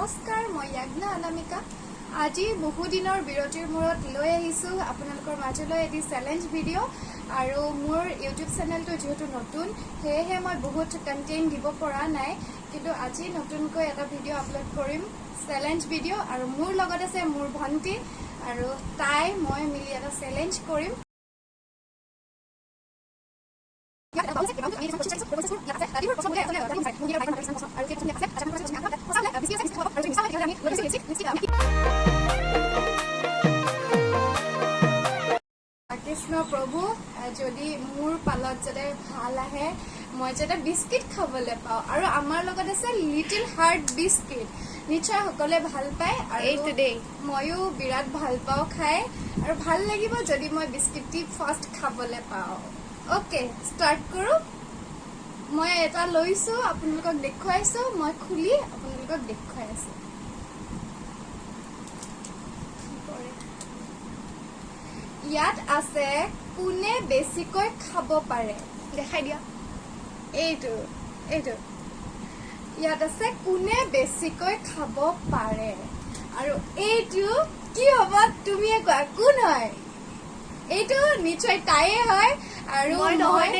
নমস্কাৰ মই য়াজ্ঞা অনামিকা আজি বহু দিনৰ বিৰতিৰ মূৰত লৈ আহিছো আপোনালোকৰ মাজলৈ এটি চ্যালেঞ্জ ভিডিঅ' আৰু মোৰ ইউটিউব চেনেলটো যেহেতু নতুন হেহে মই বহুত কন্টেন্ট দিব পৰা নাই কিন্তু আজি নতুনকৈ এটা ভিডিঅ' আপলোড কৰিম চ্যালেঞ্জ ভিডিঅ' আৰু মোৰ লগত আছে মোৰ ভন্টি আৰু তাই মই মিলি এটা চ্যালেঞ্জ কৰিম কৃষ্ণ প্ৰভু যদি মোৰ পালত যাতে ভাল আহে মই যাতে বিস্কিট খাবলৈ পাওঁ আৰু আমাৰ লগত আছে লিটিল হাৰ্ট বিস্কিট নিশ্চয় সকলোৱে ভাল পায় আৰু ময়ো বিৰাট ভাল পাওঁ খাই আৰু ভাল লাগিব যদি মই বিস্কিটটি ফাৰ্ষ্ট খাবলৈ পাওঁ ওকে ষ্টাৰ্ট কৰো মই এটা লৈছো আপোনালোকক দেখুৱাইছো মই খুলি আপোনালোকক দেখুৱাই আছো ইয়াত আছে কোনে বেছিকৈ খাব পাৰে দেখাই দিয়া এইটো ইয়াত আছে কোনে বেছিকৈ খাব পাৰে আৰু এইটো কি হ'ব তুমি কোৱা কোন হয় এইটো নিশ্চয় তাইয়ে হয় আৰু মই নহয়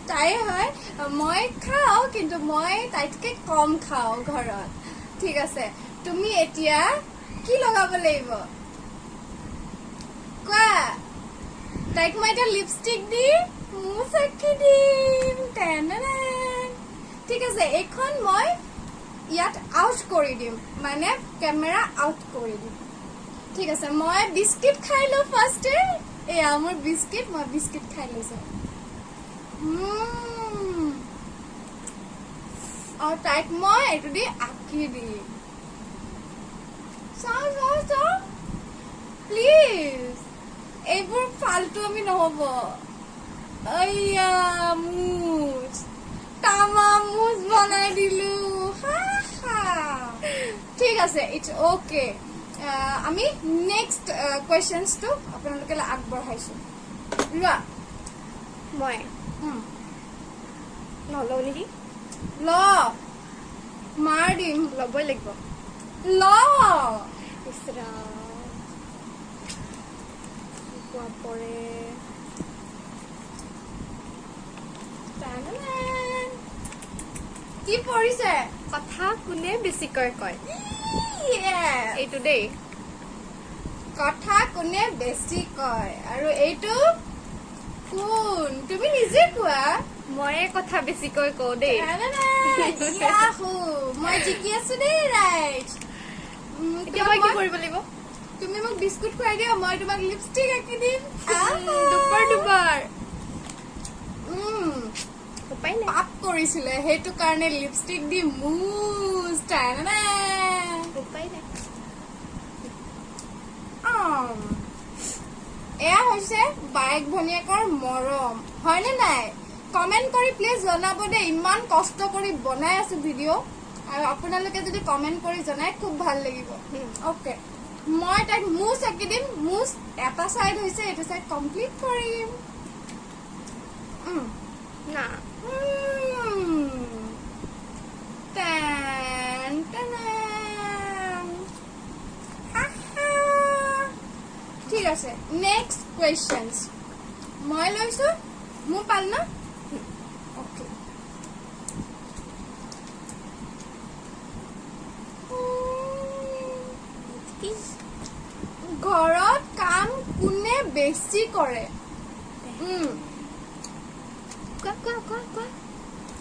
তাইয়ে হয় মই খাওঁ কিন্তু মই তাইতকৈ কম খাওঁ ঘৰত ঠিক আছে তুমি এতিয়া কি লগাব লাগিব কোৱা তাইক মই এটা লিপষ্টিক দি মুখ আঁকি দিম ঠিক আছে এইখন মই ইয়াত আউট কৰি দিম মানে কেমেৰা আউট কৰি দিম ঠিক আছে মই বিস্কিট খাই লওঁ ফাৰ্ষ্টে এয়া মোৰ বিস্কিট মই বিস্কিট খাই লৈছো আৰু তাইক মই এইটো দি আঁকি দিম চাওঁ প্লিজ এইবোৰ ফাল্টু আমি নহব আইয়া মুজ তামা মুজ বনাই দিলো ঠিক আছে ইটস ওকে আমি নেক্সট কুৱেশ্যনছটো আপোনালোকে আগবঢ়াইছো লোৱা মই নলওঁ নেকি ল মাৰ দিম ল'বই লাগিব ল ইছৰা কোৱা পৰে কি পৰিছে কথা কোনে বেছিকৈ কয় Yes. এইটো দেই কথা কোনে বেছি কয় আৰু এইটো কোন তুমি নিজে কোৱা ময়ে কথা বেছিকৈ কওঁ দেই মই জিকি আছো দেই ৰাইট এতিয়া মই কি কৰিব লাগিব তুমি মোক বিস্কুট খুৱাই দিয়া মই তোমাক লিপষ্টিক আঁকি দিম দুবাৰ উপায় নাই পাপ কৰিছিলে সেইটো কাৰণে লিপষ্টিক দি মুজ উপায় নাই এয়া হৈছে বাইক ভনীয়েকৰ মৰম হয়নে নাই কমেন্ট কৰি প্লিজ জনাব দেই ইমান কষ্ট কৰি বনাই আছো ভিডিঅ' আৰু আপোনালোকে যদি কমেন্ট কৰি জনাই খুব ভাল লাগিব অকে মই তাইক মুজ আঁকি দিম মুজ এটা চাইড হৈছে এইটো চাইড কমপ্লিট কৰিম না ঠিক আছে নেক্সট কুৱেশ্যনছ মই লৈছো মোৰ পাল ন অকে ঘৰত কাম কোনে বেছি কৰে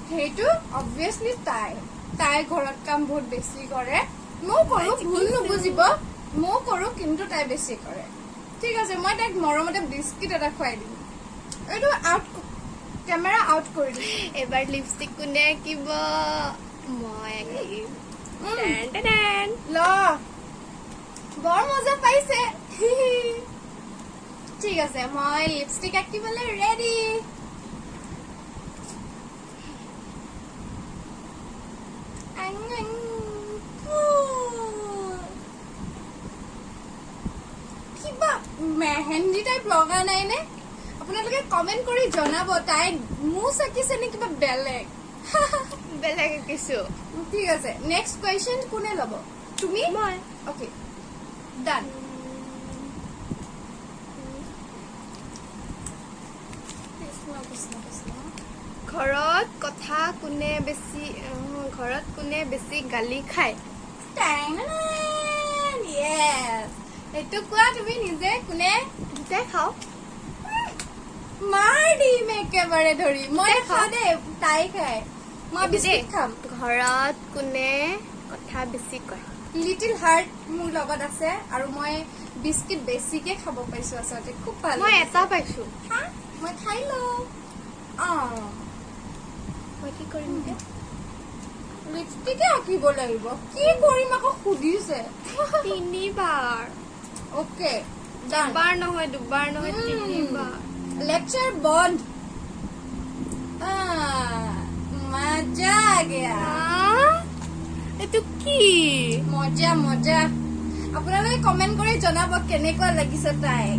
সেইটো অবভিয়াছলি তাই ঘৰত কাম বহুত বেছি কৰে ময়ো কৰো ভুল নুবুজিব ময়ো কৰো কিন্তু তাই বেছি কৰে ঠিক আছে মই তাইক মৰমতে বিস্কিট এটা খুৱাই দিম এইটো আউট কেমেৰা আউট কৰি দিম এবাৰ লিপষ্টিক কোনে আঁকিব মই আঁকিম ল বৰ মজা পাইছে ঠিক আছে মই লিপষ্টিক আঁকিবলৈ ৰেডি কিবা মেহেন্দি টাইপ লগা নাই নে আপোনালোকে কমেন্ট কৰি জনাব তাই মুজ আঁকিছে নে কিবা বেলেগ বেলেগ আঁকিছো ঠিক আছে নেক্সট কুৱেশ্যন কোনে ল'ব তুমি মই ওকে ডান ঘৰত কোনে বেছি গালি খায় এইটো কোৱা তুমি নিজে কোনে দুটাই খাওঁ মাৰ দিম একেবাৰে ধৰি মই তাই খাওঁ দেই তাই খাই মই বিস্কুট খাম ঘৰত কোনে কথা বেছি কয় লিটিল হাৰ্ট মোৰ লগত আছে আৰু মই বিস্কুট বেছিকে খাব পাইছো আচলতে খুব ভাল মই এটা পাইছো হা মই খাই লওঁ মই কি কৰিম এতিয়া লিপষ্টিকে আঁকিব লাগিব কি কৰিম আকৌ সুধিছে 3 বাৰ ওকে ডান দুবাৰ নহয় 3 বাৰ লেকচাৰ বন্ধ মজা আ গয়া এইটো কি মজা মজা আপোনালোকে কমেন্ট কৰি জনাব কেনেকুৱা লাগিছে তাইক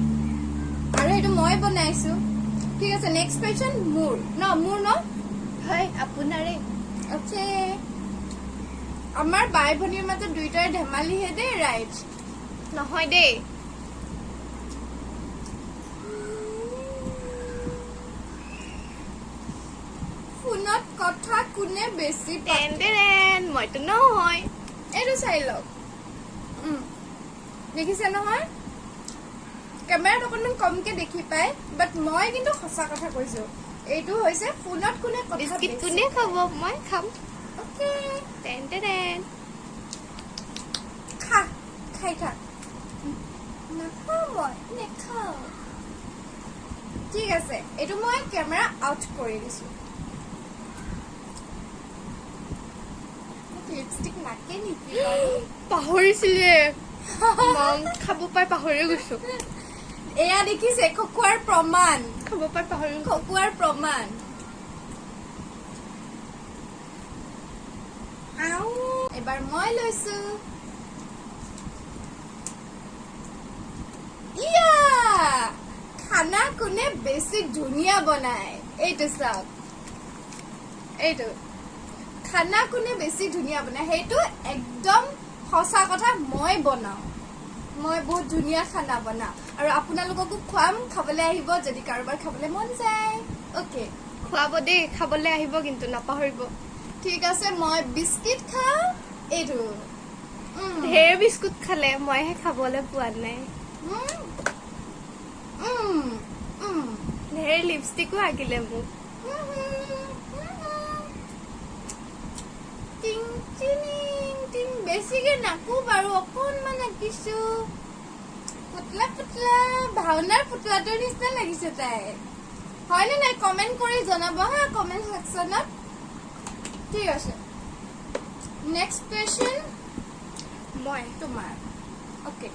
আৰু এইটো মই বনাইছো ঠিক আছে নেক্সট কুৱেশ্যন মোৰ ন হয় আপোনাৰে ওকে আমাৰ বাই ভনীৰ মাজত দুইটাৰ ধেমালিহে দেই ৰাইট নহয় দেই ফোনত কথা কোনে বেছি মইতো নহয় এইটো চাই লওক দেখিছে নহয় কেমেৰাত অকণমান কমকে দেখি পায় বাট মই কিন্তু সঁচা কথা কৈছো এইটো হৈছে ফোনত কোনে কথা বিস্কিট বেছি কোনে খাব মই খাম ওকে খা নাখাওঁ মই নেখাওঁ ঠিক আছে এইটো মই কেমেৰা আউট কৰি দিছো লিপষ্টিক নাকে নেকি পাহৰিছিলে খাব পাই পাহৰি গৈছো এয়া দেখিছে খকুৱাৰ প্ৰমাণ খাব পাই পাহৰি খকুৱাৰ প্ৰমাণ এবাৰ মই লৈছো ইয়া খানা কোনে বেছি ধুনীয়া বনায় এইটো চাওক এইটো খানা কোনে বেছি ধুনীয়া বনায় সেইটো একদম সঁচা কথা মই বনাওঁ মই বহুত ধুনীয়া খানা বনাওঁ আৰু আপোনালোককো খুৱাম খাবলৈ আহিব যদি কাৰোবাৰ খাবলৈ মন যায় ওকে খুৱাব দেই খাবলৈ আহিব কিন্তু নাপাহৰিব ঠিক আছে মই বিস্কিট খাওঁ এইটো ঢেৰ বিস্কুট খালে মইহে খাবলৈ পোৱা নাই ঢেৰ লিপষ্টিকো আঁকিলে মোক বেছিকে নাকো বাৰু অকণমান আঁকিছো পুতলা পুতলা ভাওনাৰ পুতলাটোৰ নিচিনা লাগিছে তাই হয়নে নাই কমেন্ট কৰি জনাব হা কমেন্ট সেকশ্যনত ঠিক আছে নেক্সট কুৱেশ্যন মই তোমাৰ ওকে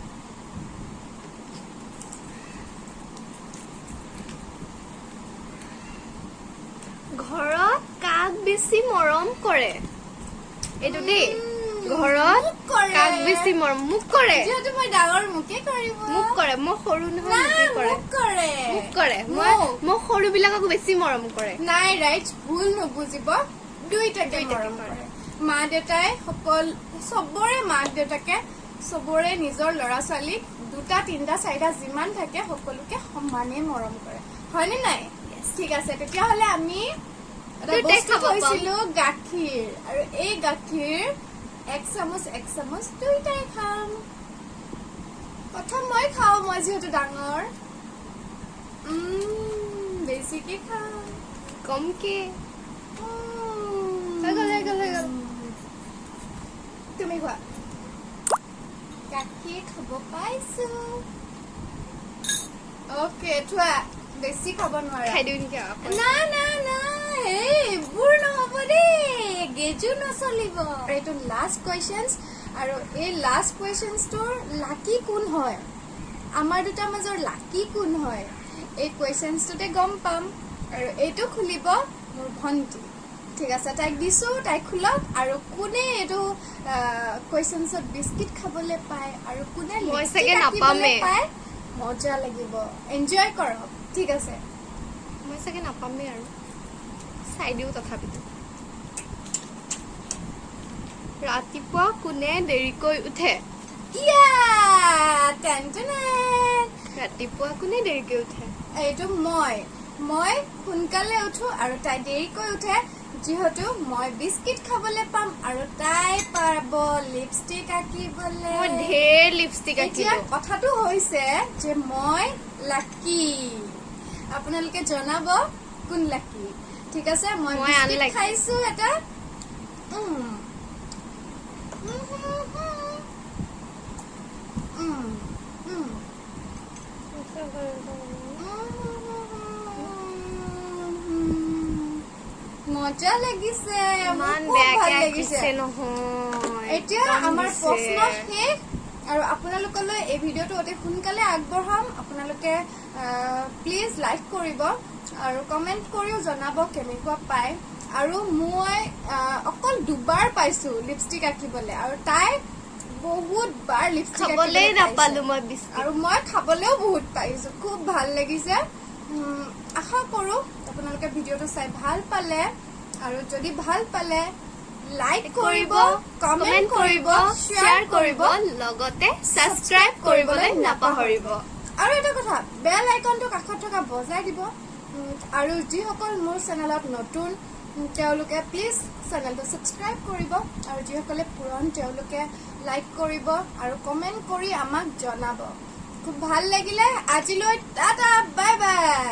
ঘৰত কাক বেছি মৰম কৰে এইটো দেই ঘৰত কাক বেছি মৰম মোক কৰে যিহেতু মই ডাঙৰ মোকে কৰিব মোক কৰে মই সৰু নহয় মোক কৰে মোক কৰে মই সৰু বিলাকক বেছি মৰম কৰে নাই ৰাইট ভুল নুবুজিব দুইটাকে মৰম কৰে মা দেউতাই চবৰে মাক দেউতাকে চবৰে নিজৰ ল'ৰা ছোৱালীক 2টা 3টা 4টা যিমান থাকে সকলোকে সমানে মৰম কৰে হয়নে নাই ঠিক আছে তেতিয়াহ'লে আমি এটা বস্তু কৈছিলো গাখীৰ আৰু এই গাখীৰ 1 চামুচ দুইটাই খাম প্ৰথম মই খাওঁ মই যিহেতু ডাঙৰ বেছিকে খাম কমকে হৈ গ'ল তুমি খোৱা গাখীৰ খাব পাইছো ওকে থোৱা বেছি খাব নোৱাৰা খাই দিওঁ নেকি না এইবোৰ নহ'ব দেই গেজু নচলিব এইটো লাষ্ট কুৱেশ্যনছ আৰু এই লাষ্ট কুৱেশ্যনছটোৰ লাকি কোন হয় আমাৰ দুটাৰ মাজৰ লাকি কোন হয় এই কুৱেশ্যনছটোতে গম পাম আৰু এইটো খুলিব মোৰ ভণ্টি ঠিক আছে তাইক দিছো তাইক খোলক আৰু কোনে এইটো কুৱেশ্যনছত বিস্কিট খাবলৈ পায় আৰু কোনে মই চাগে নাপামে পায় মজা লাগিব এনজয় কৰক ঠিক আছে মই চাগে নাপামেই আৰু চাই দিওঁ তথাপিতো ৰাতিপুৱা কোনে দেৰিকৈ উঠে? ইয়া টেন টেন। ৰাতিপুৱা কোনে দেৰিকৈ উঠে? এইটো মই সোনকালে উঠো আৰু তাই দেৰিকৈ উঠে, যিহেতু মই বিস্কিট খাবলৈ পাম আৰু তাই পাব লিপষ্টিক আঁকিবলৈ। মই ঢেৰ লিপষ্টিক এতিয়া আঁকিলো। কথাটো হৈছে যে মই লাকি। আপোনালোকে জনাব কোন লাকি। ঠিক আছে, মই মই বিস্কিট unlucky। খাইছো এটা। মজা লাগিছে, ইমান মোৰ খুব ভাল বেয়াকে লাগিছে। আঁকিছে নহয়। এতিয়া একদম আমাৰ দিছে। প্ৰশ্ন শেষ আৰু আপোনালোকলৈ এই ভিডিঅ'টো অতি সোনকালে আগবঢ়াম। আপোনালোকে প্লিজ লাইক কৰিব আৰু কমেণ্ট কৰিও জনাব কেনেকুৱা পায়। আৰু মই অকল দুবাৰ পাইছো লিপষ্টিক আঁকিবলৈ আৰু তাই বহুত বাৰ লিপষ্টিক খাবলেই নাপালো মই বিস্কিট। আৰু মই খাবলৈও বহুত পাইছো, খুব ভাল লাগিছে। আশা কৰো আপোনালোকে ভিডিঅ'টো চাই ভাল পালে, আৰু যদি ভাল পালে লাইক কৰিব, কমেণ্ট কৰিব, শ্বেয়াৰ কৰিব, লগতে ছাবস্ক্ৰাইব কৰিবলৈ নাপাহৰিব। আৰু এটা কথা, বেল আইকনটো কাষত থকা বজাই দিব। আৰু যিসকল মোৰ চেনেলত নতুন তেওঁলোকে প্লিজ চেনেলটো ছাবস্ক্ৰাইব কৰিব, আৰু যিসকলে পুৰণ তেওঁলোকে লাইক কৰিব আৰু কমেণ্ট কৰি আমাক জনাব। খুব ভাল লাগিলে। আজিলৈ টাটা, বাই বাই।